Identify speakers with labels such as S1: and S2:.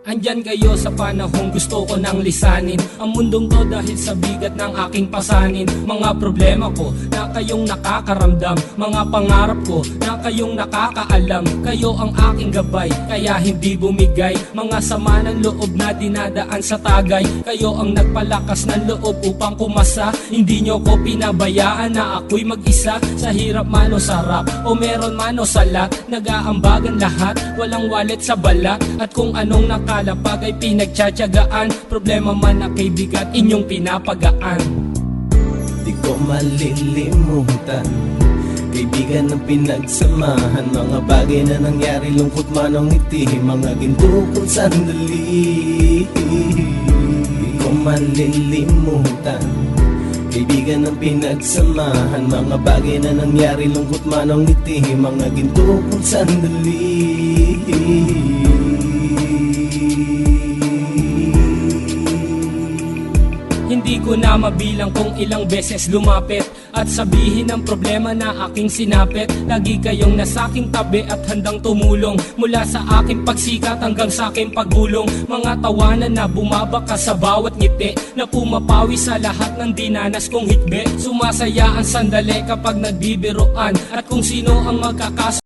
S1: Andyan kayo sa panahong gusto ko nang lisanin ang mundong to dahil sa bigat ng aking pasanin. Mga problema ko na kayong nakakaramdam, mga pangarap ko na kayong nakakaalam. Kayo ang aking gabay, kaya hindi bumigay. Mga sama ng loob na dinadaan sa tagay, kayo ang nagpalakas ng loob upang kumasa. Hindi nyo ko pinabayaan na ako'y mag-isa. Sa hirap man o sarap, o meron man o salat, nag-aambagan lahat, walang wallet sa balat. At kung anong nakalapag ay pinagtsatsagaan, problema man na kay bigat inyong pinapagaan.
S2: Di ko malilimutan, kaibigan ng pinagsamahan, mga bagay na nangyari, lungkot man ang ngiti, mga ginto kong sandali. Di ko malilimutan, kaibigan ng pinagsamahan, mga bagay na nangyari, lungkot man ang ngiti, mga ginto kong sandali.
S1: Hindi ko na mabilang kung ilang beses lumapit at sabihin ang problema na aking sinapit. Lagi kayong nasa aking tabi at handang tumulong, mula sa aking pagsikat hanggang sa aking paggulong. Mga tawanan na bumabaka sa bawat ngiti, na pumapawi sa lahat ng dinanas kong hitbe. Sumasaya ang sandali kapag nagbibiroan, at kung sino ang magkakas